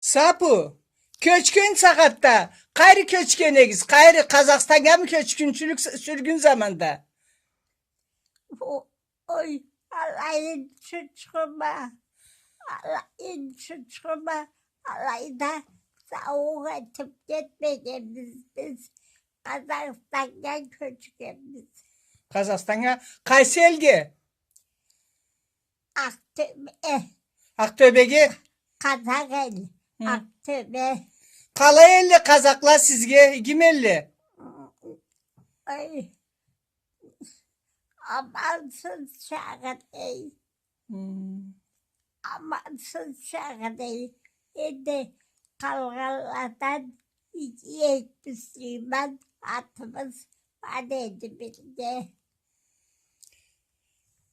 Sapu. Köçkün sakatta. Gayrı köçkenegiz. Gayrı Kazakistan'a mı köçkünçülük sürgün zamanda? Oy Allah'ın çocuğuma. Allah'ın çocuğuma. Allah'ı da sağ atıp gitmeyeceğimiz biz. Kazakistan'dan köçkemiz. Kazakistan'a. Kayselge. Aktöbe. Aktöbe'ge. Kazakel. Aktöbe. Kalayelli Kazaklar sizge. Gimelli. Ay. Amansız şahane. Amansız şahane. Şimdi kalgalardan 270 liman atımız vardı birinde.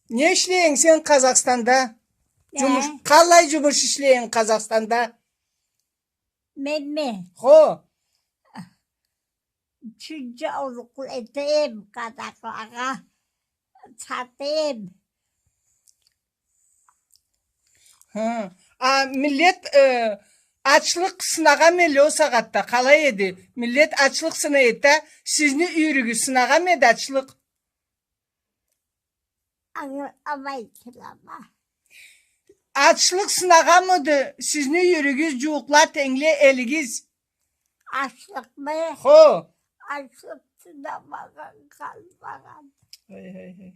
Ne işleyin sen Kazakistan'da? Ne? Kallay cumuş işleyin Kazakistan'da. Meme. Ho. Çünkü oluklatayım kadaklara. Satayım. Hı. Millet açlık sınağa meli o sakatta kalay yedi. Millet açlık sınayı da sizni yürügü sınağa medi açlık. Ama ikilama. Açlık sınağa mıdı? Sizni yürügüz cuğuklar tengle eligiz. Açlık mı? Ho. Açlık sınamadan kalmadan. Hey, hey, hey.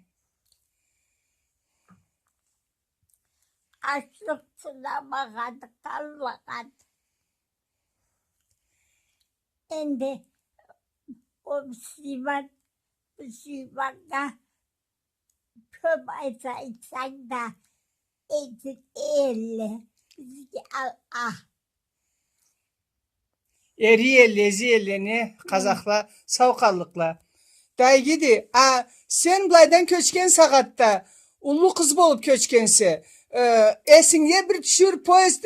Açlık sınamadan kalmadan. Şimdi o Müslümanla kömaysa içsen de eğitim elle. Bizi Allah. Eriye leziyeleni Kazakla savkallıkla. Day gidi. Sen bulaydan köçken sakatta ulu kız bolup köçkense esinge bir düşür poyest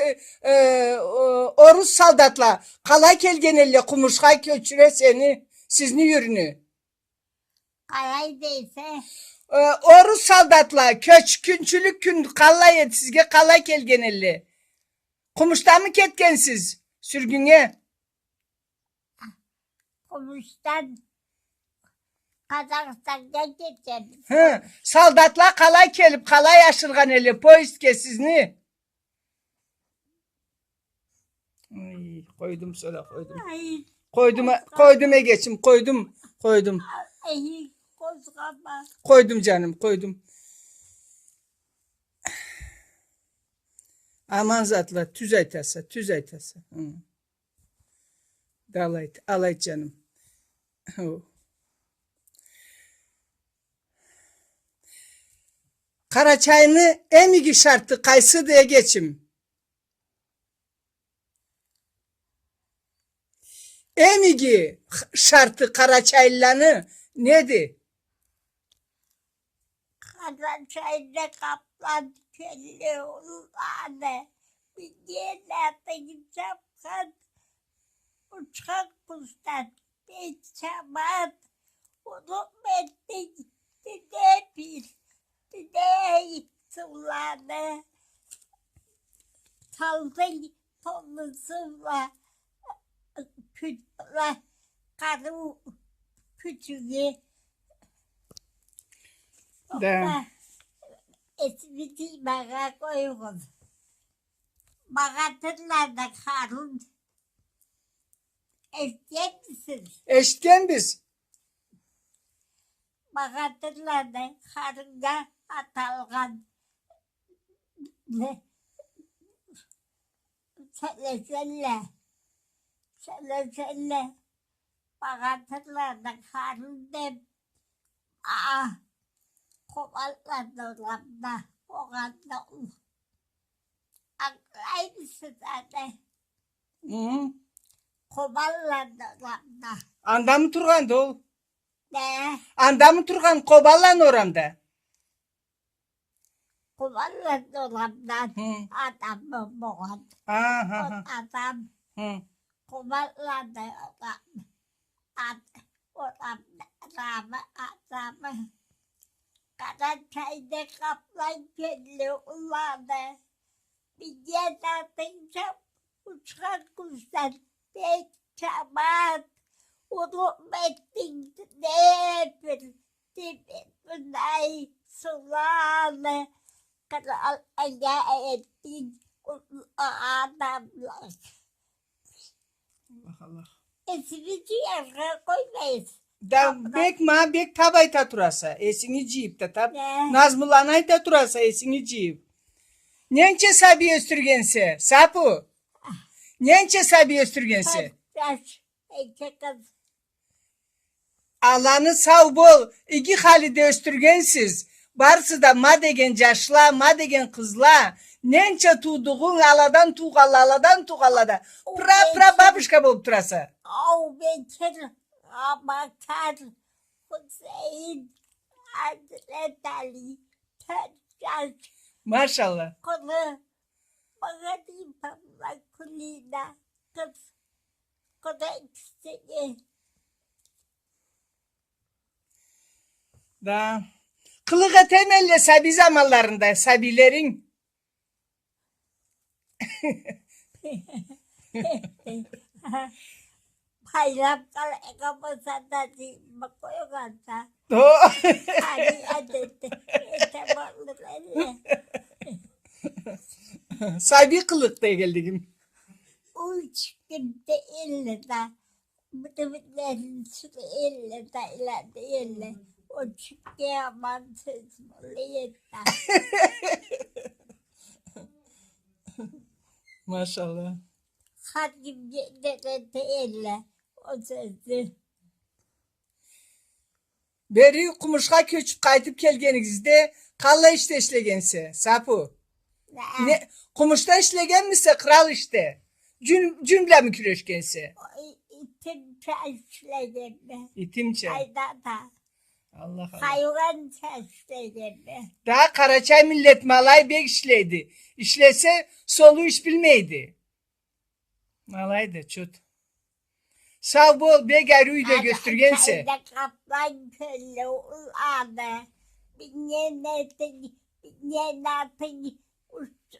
orus saldatla kalay kelgenelle kumuşkay köçüre seni sizni yürünü. Kalay değilse Orus saldatla köçkünçülük gün kalay et sizge kalay kelgenelle. Kumuştan mı ketkensiz sürgüne? komuştan Kazakistan'dan geçeceğiz. Saldatla kalay kelip kalay aşırgan eli poist kesizni. Ay, koydum söyle koydum. Ay, Koydum geçim koydum. ay, kozgama. Koydum canım koydum. Aman zatla tüz aytasa. Dalayt alayt canım. Karaçayını emigi şartı kaysı diye geçim. Emigi şartı Karaçaylılarını neydi? Karaçay'da kaplan kelle ulanı. Bir yerlerde gideceğim kan. Uçak kuştan bir çaman. Onu mettik. Bir de sulanı. Saldı tonusunla. Kütle. Karı küçüğü. Da. Esmiti bana koyun. Bagatırlar da karın. Eşek misin? Eşitken biz. Bagatırlar da karınga atalgan. Ne? Söyle. Bagatırlar da karın dem. Kovallar da olamda. Oğanda ol. Aynısı zaten. Kovallar da olamda. Anda mı turgan ol? Ne? Anda mı turgan koballan oramda? Kovallar da olamda. Adam mı boğan? Adam. Kovallar da olamda. Olamda. Adamı. Karaçay'da kaplan kelle ulanı. Bir yerden uçan kuşlar pek çabat. Onu mettin ne bir dibinay sulanı. Kral aya ettin adamlar. Allah Allah. Esimizi yerine koymayız. Da bek tabay ta turasa. Esini ciyip de tab. Ne? Nazmılanay ta turasa esini ciyip. Nence sabi östürgense. Sapu. Nence sabi östürgense. Yaş, iki kız. Allah'ını sağ bol. İki halide östürgensiz. Barsı da madegen yaşla, madegen kızla. Nence tuğduğun aladan tuğalada. Pra babuşka bolup turasa. Au Bekir, Amakar, Hüseyin, Hazret Ali, Teccar, Maşallah. Kulu, Bagadi Pamla Kulina, Kız, Kulu ikisini. Da. Kılığa temelle sabi zamanlarında sabilerin. Bayramlar ekabasanda di makoyo kanta. Do. Ani adete, etabalları. Sabi kılıkta geldim. Üç günde elle de, müdürlerin süre elle de ileride elle. O çıktı amansız moliyetta. Maşallah. Hakim yerlerde elle. O sözü. Beri kumuşka köçüp kaytıp kelgenizde kalla işte işlegense. Sapu. Ne, kumuşta işlegen mise kral işte. Cümle mi küreşkense. İtim çeşlerini. İtimçe. Ayda da. Allah Allah. Hayvan çeşlerini. Daha Karaçay millet malay bek işleydi. İşlese solu iş bilmeydi. Malay da çut. Sağ bol bek arıyı da göstergense. Ayda kaplan kölle ulanı. Binyenatın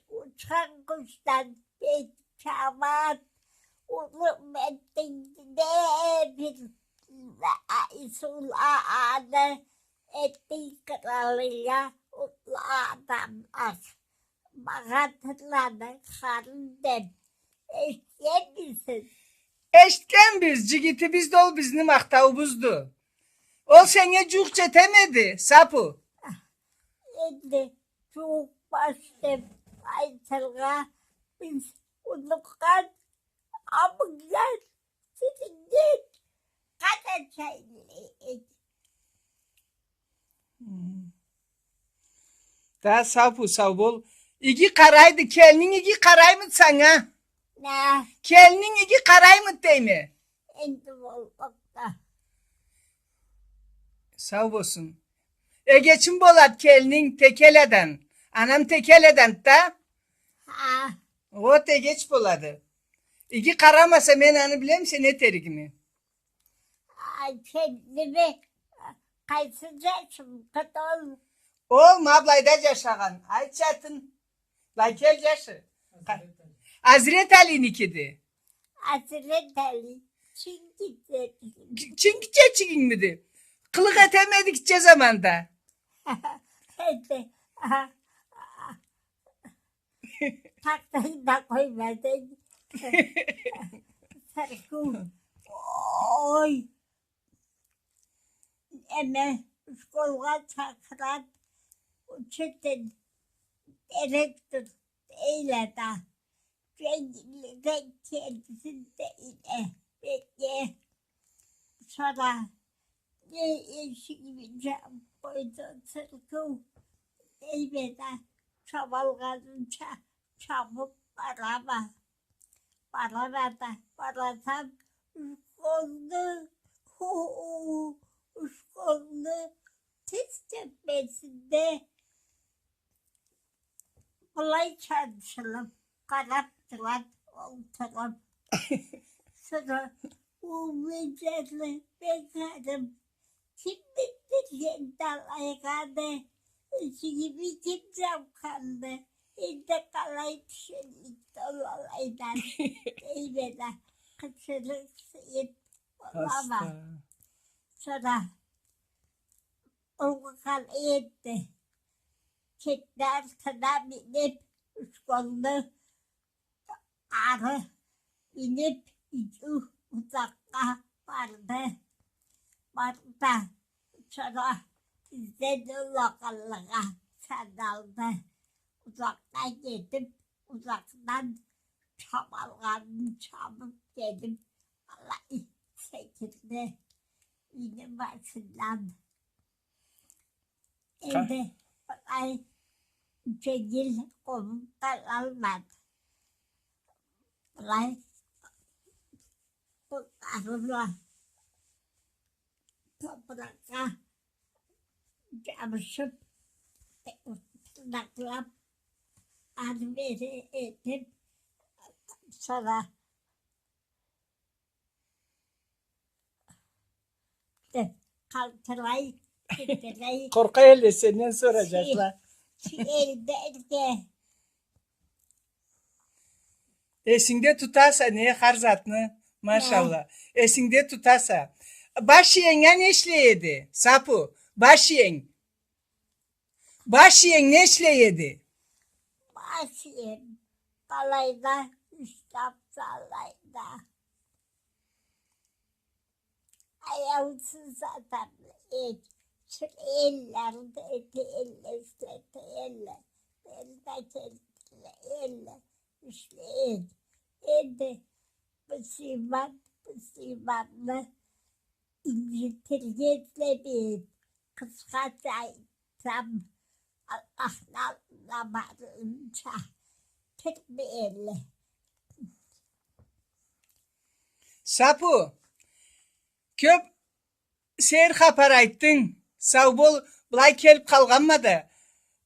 uçan kuştan bir çamat. Ulu metin de bir sulanı. Etti kralıyla ulu adamlar. Magatlarını karından. Eşyen misin? Eştken biz, cigiti biz dol bizim aktavubuzdu. O sene cuk çetemedi, sapu. Şimdi çok başım Aysal'a biz unutkan amıklar sizinle Karaçaylı. Daha sapu bol. İki karaydı, kelinin iki karay mı sana? Ne? Kelinin iki karay mı değil mi? Şimdi olmakta. Sağ olsun. Geçin bolat kelinin tekeleden. Anam tekeleden da. Ha, O te geç boladı. İki karamasa ben anı bileyim sen ne terigimi. kendimi kaysıcaksın kadın. Oğlum ablayda yaşagan. Ay çatın. La gel yaşı. Hazret Ali'nin ikidi. Hazret Ali. Çünkü çeçikin miydi? Kılık etemedikçe zamanda. Hadi. Taktayı da koymadın. Sarkı. Oy. Eme. Şkolga çakıran. Uçettin. Direktör. Eyle da. Ben kendisinde ile. Peki. Sonra. Ne işimeceğim. Koydun sarkı. Elbette. Çabalgadınca çabuk arama. Bana da barasam uskollu. Uskollu. Tiz tepesinde kolay çalışalım. Kanattılar, oltalım. Sonra bu mücadele bekarım. Kim bitti yeniden aykandı. Gibi kimsem kandı. İnde kalay düşünlük dolaydan. Eybede kıçırık sıyıp olama. Hasta. Sonra Ulukal etti. Çekler sana binip uskollu arı binip uzakta vardı. Vardı. Sonra izledi lokallığa sandaldı. Uzaktan gidip uzaktan çabalganın çabuk gelip Vallahi çekildi. Yine başından. Evde vallahi Cegil komutan almadı. Vallahi bu arılar toprağa camışıp tırnaklap arveri edip sonra kaltırayı titreyip Korkayla senden soracaklar. elde Esinde tutarsa ne harzatını maşallah. Esinde tutarsa. Baş yengen neşleyedi. Sapu. Baş yeng. Baş yeng neşleyedi. başlayayım. Kalayda, üstap salayda. Ayağımsız adam hiç. Şu ellerde elle, üstlete elle. Elde kendine elle. Üstleyin. Elde bu sivanlı İngiltere'yle bir kıskacaksam Allah'la tek bir elle. Sapu. Köp seyir kapar ayttın. Sağ bol bulay kelip kalganmadı.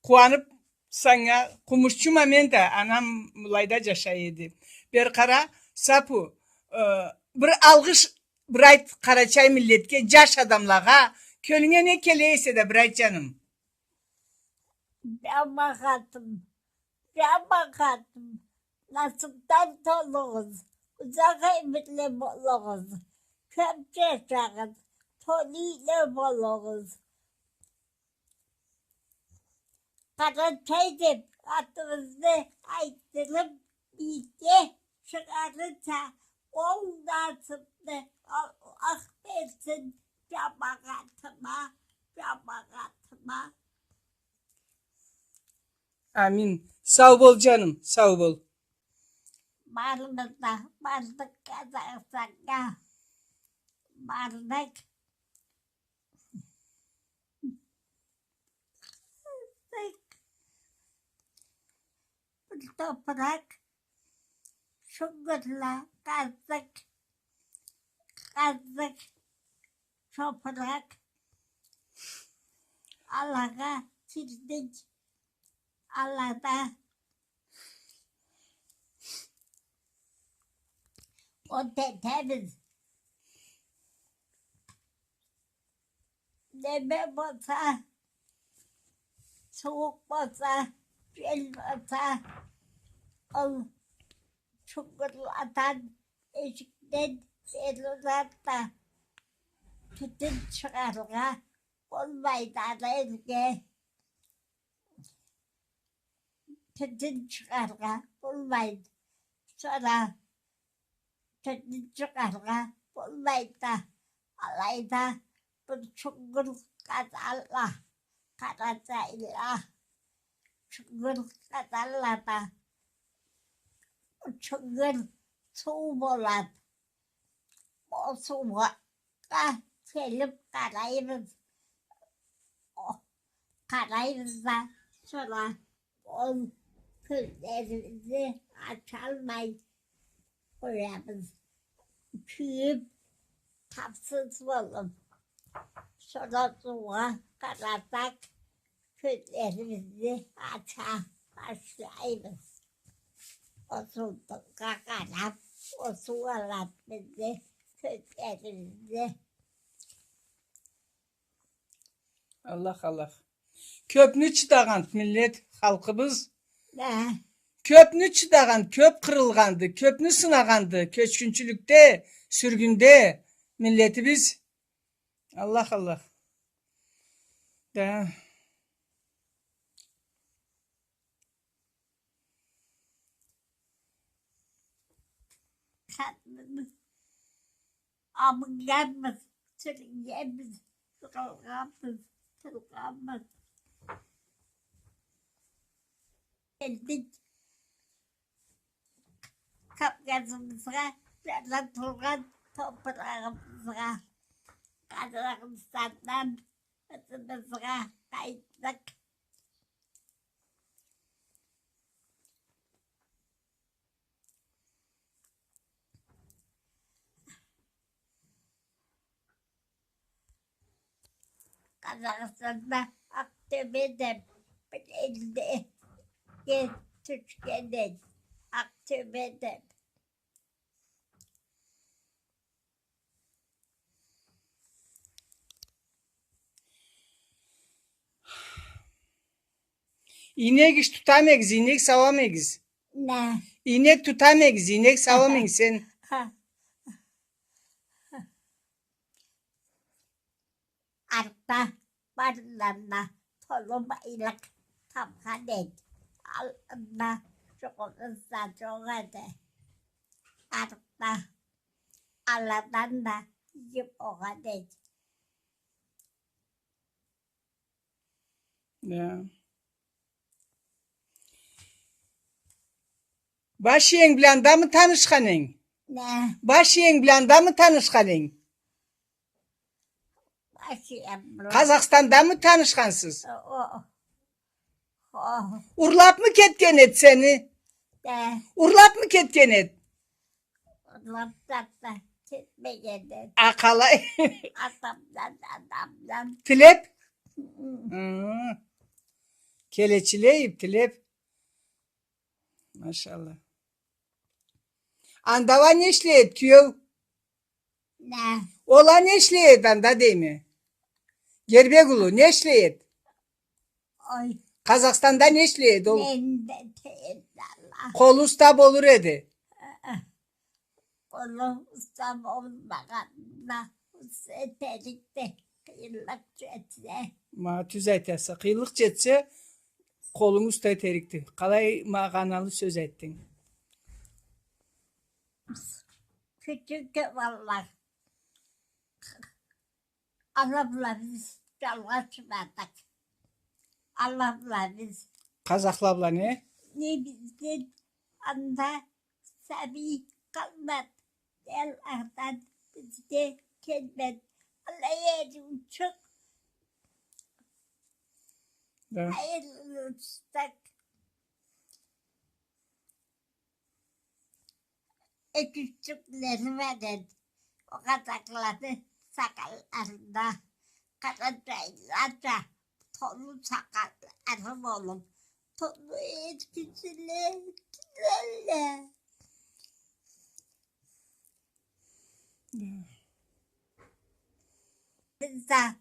Kuanıp sana kumuşçuma men de anam bulayda yaşaydı. Bir kara sapu. Bir algış bir ayt Karaçay milletke caş adamlağa kölüne ne keleyse de bir ayt canım. Ben bakardım. Nasipten tolunuz. Uzak emirle bolunuz. Köpçe çağın. Toliyle bolunuz. Karaçay'dım. Atımızı aytırıp iyice çıkarırsa ol nasipte akbersin camaatыma. Amin. Sağ bol canım. Sağ bol. Vardık Kazakistan'a. Vardık. Bir toprak. Şunlarla kazdık. Toprak. Allah'a çizdik. Allah'ta o tetemiz neme olsa, soğuk olsa, gel olsa, o çukurlardan, eşikten, elulardan tütün çıkarığa olmaydan ezge. Tütün çıkarığa olmaydı. Sonra tütün çıkarığa olmaydı. Alayda bir çukur kazanla, karacayla, çukur kazanla da, o çukur soğuk olan, o soğuğa gelip karayırız da, sonra on kızlarımızı açalmayız. Koyarız. Küyüp tapsız olun. Sonra soğuğa karatak kızlarımızı başlayırız. O soğukta kakarap, o soğuğalat bizi kızlarımızı. Allah Allah. Köpnü çıdağant millet halkımız Ne? Köpnü çıdağan, köp kırılgandı, köpnü sınagandı, köçkünçülükte, sürgünde milletimiz. Allah Allah. Da. Kadını amıgamız, sürüngemiz, sıkılgamız, sıkılgamız. Geldik kapgazımıza, yerden turgan toprağımıza, Kazakistan'dan vatımıza kaydık. Kazakistan'da Aktepe'de bir elde Türkiye'de Aktepe'de İnek iş tutamayız, inek savamayız. ne? İnek tutamayız, inek savamayız sen. Arta barlarına tolumayla tamhanet alında çok ıssa çok hadi. Arta aladan da yiyip o hadi. Ya. Baş yeng bilen da mı tanışkanın? Ne? Baş yeng bilen da mı tanışkanın? Başıyım. Kazakistan'da mı tanışkansız? O. Urlap mı ketken et seni? De. Urlap mı ketken et? Laptopta gitmeyedi. Akalay. Adamdan. Tilep? Hmm. Keleçileyip tilep. Maşallah. Andava neşleyet tüyo. Ne? Ola neşleyet anda değil mi? Gerbegulu neşleyet. Oy. Kazakistan'da neşleyet. Nende teyzala. Kol ustab olur edi. Onu ustam olmadan üstelik kıyılık etse. Ma tüz aytasa. Kıyılık çetse kolun usta terikti. Kalay mağanalı söz ettin. Küçük vallahi. Allah'la biz çalışmadık. Allah'la biz Kazaklı abla ne? ne bizden anda sabi kalmadı. Allah'tan bizde kelmet. Allah'a çok Da. hayırlı olsun. Küçükleri verin. O katakları sakallarında karacaylarca tonu sakallarım olur. Tonu etkisiyle güzelle. Biz de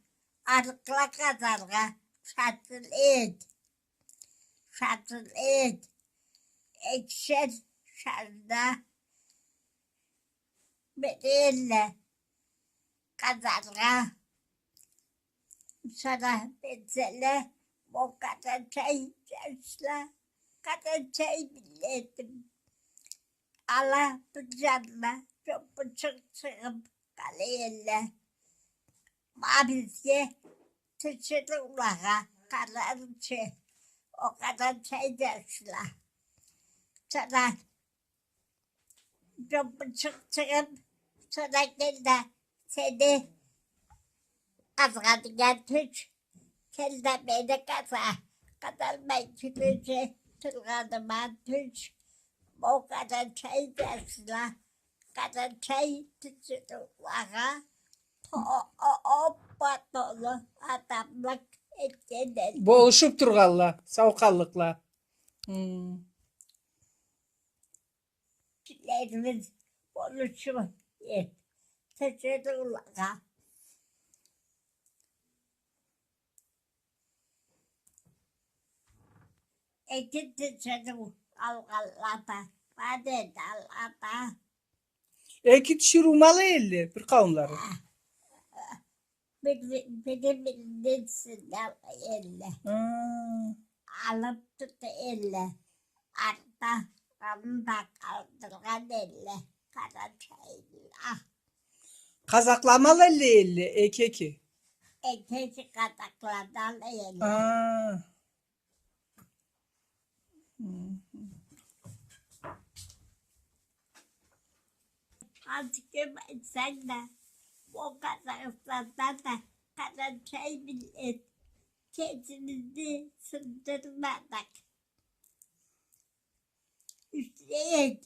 arıkla kazarga şatıl et. Şatıl et. Ekşer şarda. Benimle kazarga sana benzele bu kadar çay içersle kadar çay milletim. Allah bu canla çok buçuk çıkıp kaleyle mabizye tışırı ulağa kararıcı o kadar çay içersle sana çok buçuk çıkıp sonra gel de seni kazandı getir. Gel de beni kaza. Kadar ben külüce tırganıma düş. O kadar çay dersine. Kadar çay tüçürülağa. O patolu adamlık etkenler. Boğuşup turgalla. Savkallıkla. Kilerimiz oluşuyor. Tüçürülağa. İkinci çocuk algallata. Bade algallata. İki kişi Rumalı elli bir kavimleri. Biri bildirsinden elle. Ha. Alıp tuttu elle. Arta kanında kaldırgan elle. Karaçayla. Kazaklamalı elli ekeki. İkinci kataklardan elle. Ha. Azıcık sen de o Kazakistan'dan da Karaçay millet kendimizi sındırmadık. Üstelik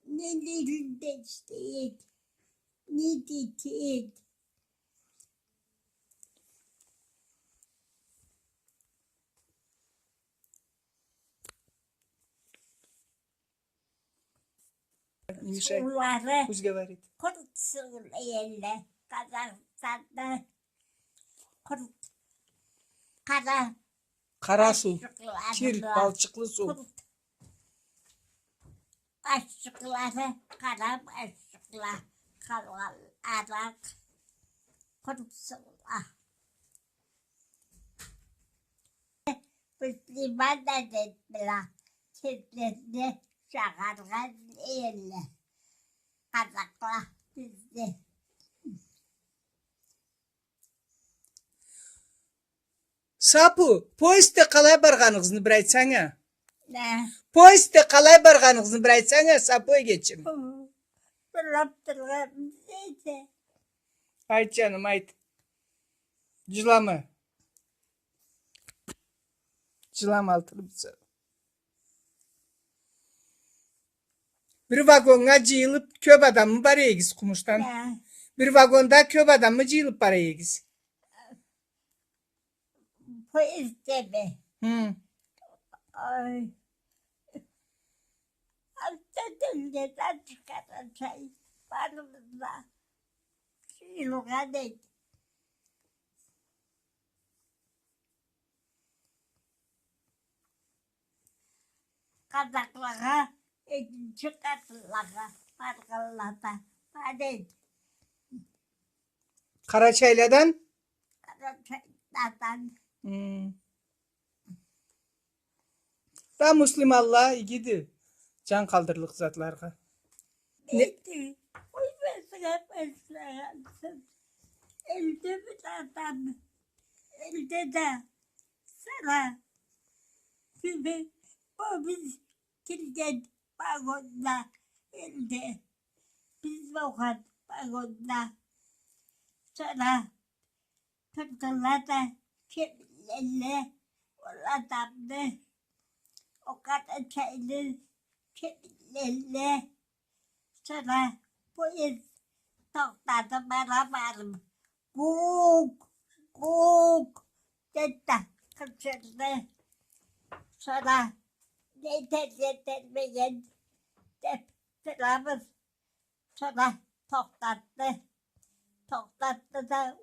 ne dilinde istedik, ne didik. Мешай. Suları Пусть говорит. kurt söyleyenle Kazakistan'da kurt kara Kara su. aşıklarla Kir, balçıklı su. kurt aşıkları kara aşıklar kalan arak kurt sular. Müslüman da dediler. Sizlerine çağırgan elle. Kazaklar bizde. Sapu, poiste qalay barğanınızı bir aytsana. Ne? Poiste qalay barğanınızı bir aytsana, Sapu'ya geçim. Durup durup bizde. Ayt canım, ayt. Cılama. Cılama altını bize. Bir vagonga cıyılıp köp adam mı paraya giz kumuştan? Ne? Bir vagonda köp adam mı cıyılıp paraya giz? Poiste mi? Hı. Ay. Hasta dünyada çıkaran şey varımızda. Şiluğa değil. Kazaklara, ikinci katlılara, pargalara, hadi Karaçayladan? Karaçaylardan Hı. Da Müslüm Allah gidi. Can kaldırlık zatlarga. neydi? Uymasına başlayansın. Elde bir adam, elde de sana. Şimdi bu biz kirgen vagonda, elde. Biz vagon vagonda. Sonra tuttular da kemilerle o adamdı. O kadar çaylı kemilerle. Sonra polis tokladı bana varım. Kuk, kuk dedi. Kaçırdı. Sonra ne tercih sıramız. Sonra toklattı. Toklattı da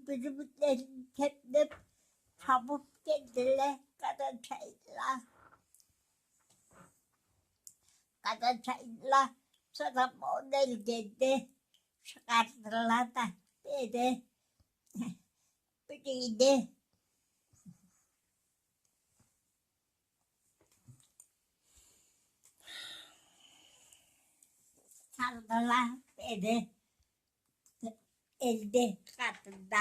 bizim elim tepnip çabuk geldiler Karaçay'la. Karaçay'la sonra model geldi. Çıkarttılar da dedi. Biriydi. Sardılar dedi. Elde katında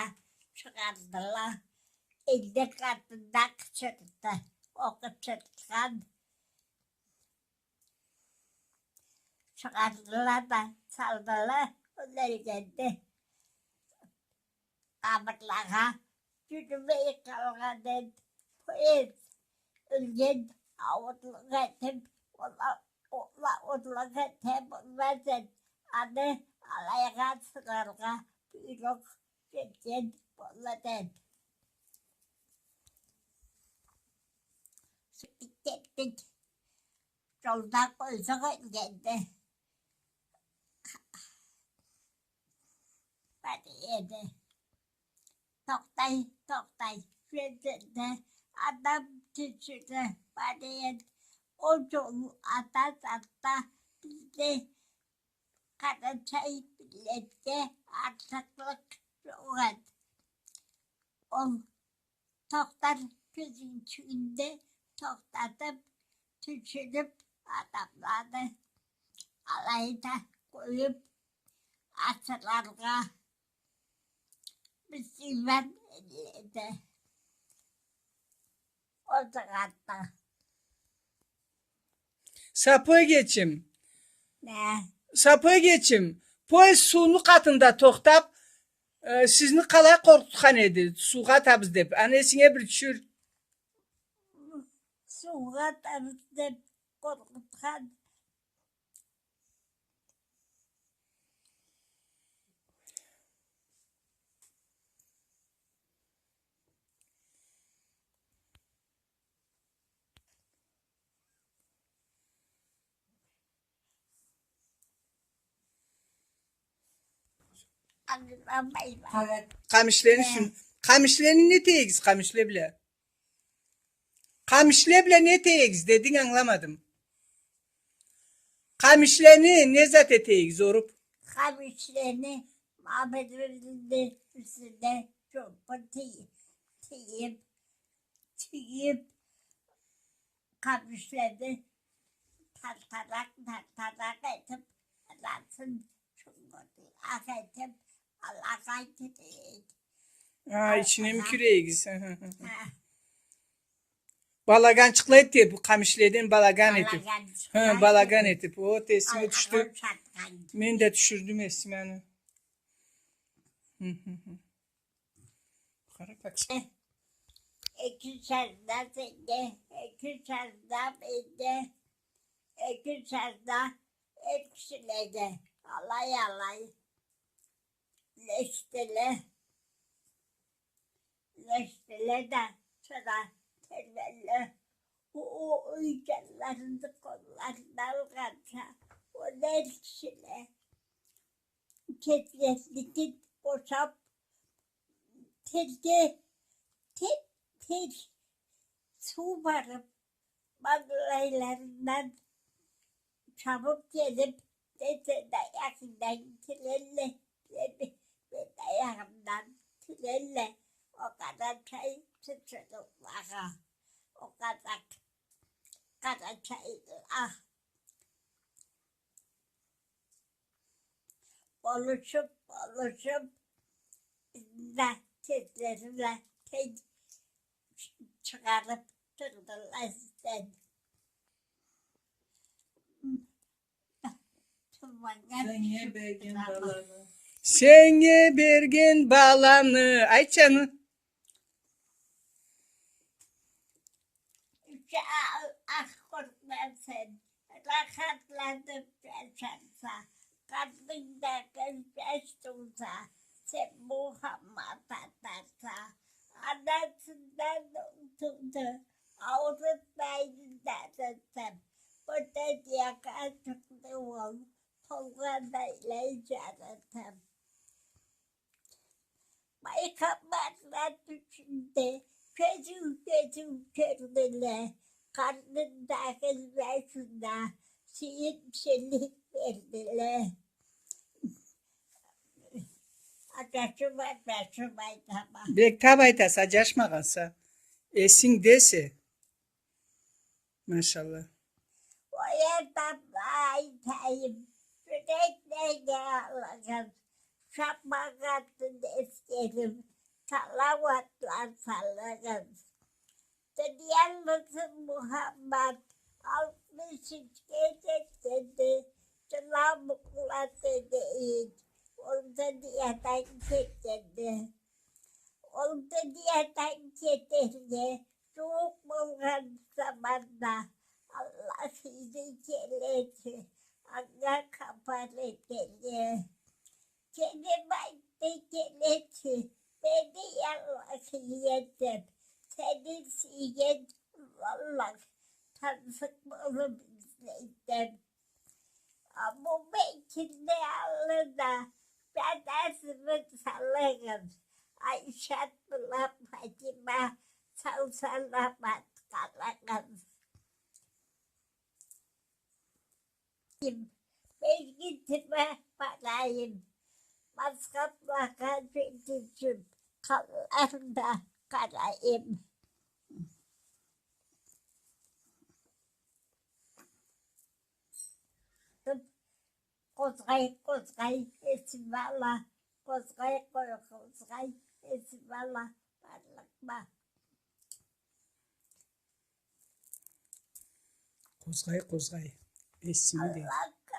çıkardılar. Elde katında çıktı. O çıkan çıkardılar da saldılar. Onlar geldi. Kabırlara yürümeye kalkadı. Polis ülgen avutlu getim. Otla getim olmasın. Adı alayağa sınırga büyük geçen boladı. Gittik. Yolda koysa geldi. Hadi yedi. Toktay. Şurada adam Küçüğü bana o yolu ata bizde Karaçay millette artıklık var. O toktar gözün içinde toklatıp düşürüp adamları alayda koyup asırlarga Müslüman ellerde o sırada Sapığa geçim. ne? Sapığa geçim. Poyez suyunu katında toktap sizni kalay korkutkan edi. Suğa tabız dep. Annesine bir düşür. Suğa tanıtıp korkutkan anlamayı var. Evet. Kamışlarını sün. Kamışlarını ne teyiz kamışle bile. Kamışle bile ne teyiz dedin anlamadım. Kamışlarını ne zat eteyiz orup. Kamışlarını Mehmet'in üstünde çok tıyıp kamışlarını tartarak edip Allah'ın çubuğunu akıtıp Allah'a gidip Ha içine mi küreyiz? ha, Balagan çıklayıp diye bu kamışlardan balagan etip. Allah'a Balagan etip. O tesime Allah'a düştü. çatkan. Ben de düşürdüm esmeni. Kara kaç. İki sene sende, iki sene bende, iki sene eksilede. Alay. Leştele de sıra tervelle. O uygarlarını kollarından kaça. O leştele. Ketreslikin boşap. Tir su varıp baglaylarından çabuk gelip dayakından trelle ve dayağımdan trelle o kadar çay sıçradıklara o kadar çay oluşup da seslerine çıkarıp durdular sen. Senge bergen balanı. Ayça'nı. Korkma sen. Rahatlanıp yaşansa. Kalbinde gözyaş dursa. Sen Muhammed atarsa. Anasından tuttu. Ağzından tutsam. Bu da diye kaçıklı ol. Tolga'yla yarattım. Maykamarlar düşünde. Gözüm kördüler. Karnındaki başında. Şirin verdiler. Ateşim var tamam. Bek tabayta sacaşma kalsa. Esin dese. Maşallah. O yerden aytayım. Sürekli ağlarım. Şapmakatın eskerim. Salavatlar sallarım. Diyen mısın Muhammed? 63 gece dedi. Selamukla dedi. Orada diyeten getirdi. Orada diyeten getirdi. Soğuk bulgan zamanda. Allah sizi kelletti. Allah kapalı dedi. Kendi baktı kelletti. Beni yallah yedim. Senin siyen vallahi tanıdıklarım izledim. Ama belki de alında ben dersimi sallarım. Ayşe Abdullah Fatima salsalamat Kalakın. Ben gitme parayım. Maskapla gittim. Kalakında kalayım. Kozgay, esvala. Kozgay, esvala. Parlakma. Kozgay. Esimi de.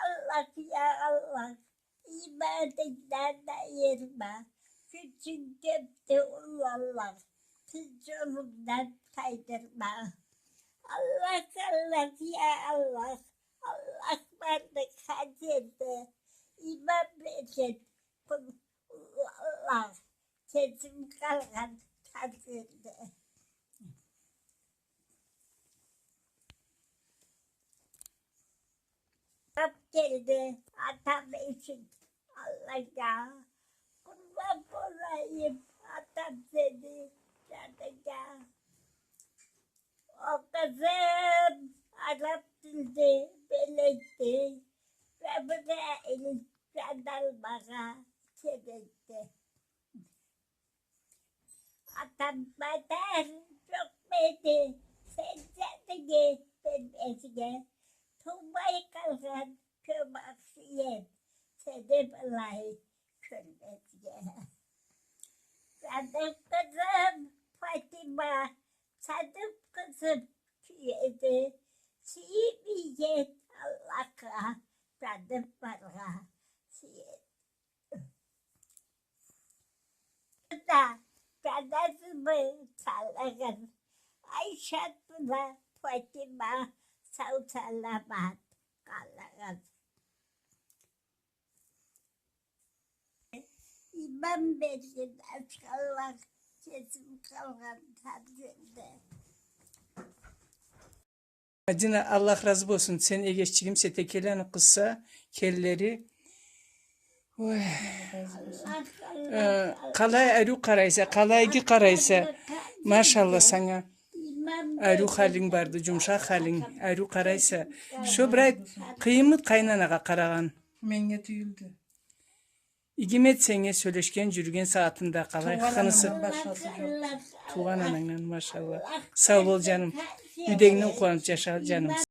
Allah ya Allah. İbadetlerden ayırma. Küçük gökte ullallah. Çocuğumdan kaydırma. Allah ya Allah. Allah bana kadirdi. İmam Recep. Allah. Sesim kalkan kadirdi. Rab geldi. Atam için. Allah ya. Kurban olayım. Atam seni. Canıca. O kızım. Arap dildi. Belekti. Rabbil sandal bana çevirdi. Atam batar çok beni. Sen kendine ben esine. Tuğbayı kalkan kım aksiyen. Seni belay kölmesiye. Sadık kızım Fatima. Sadık kızım Kiyedi. Siyemiyet Allah'a. Sadık bana. Siyet. Da. Kadasımı salakın. Ayşat'la Fatima. Sağ salamat kalakın. İmam Bey'in aşkalak sesim kalkan tarzında. Acına Allah razı olsun. Sen egeççilimse tekelerini kıssa kelleri. Oy. Kalay aru karaysa, kalaygi karaysa. Maşallah sana. Aru halin vardı, cumşak halin. Aru karaysa. Şu bırak kıyımıt kaynanaga karagan. Menge tüyüldü. İgimet senge söyleşken jürgen saatinde kalay kanısı. Başlasın yok. Tuğan anandan maşallah. Sağ ol canım. Yüdeginin kuanıp yaşa canım.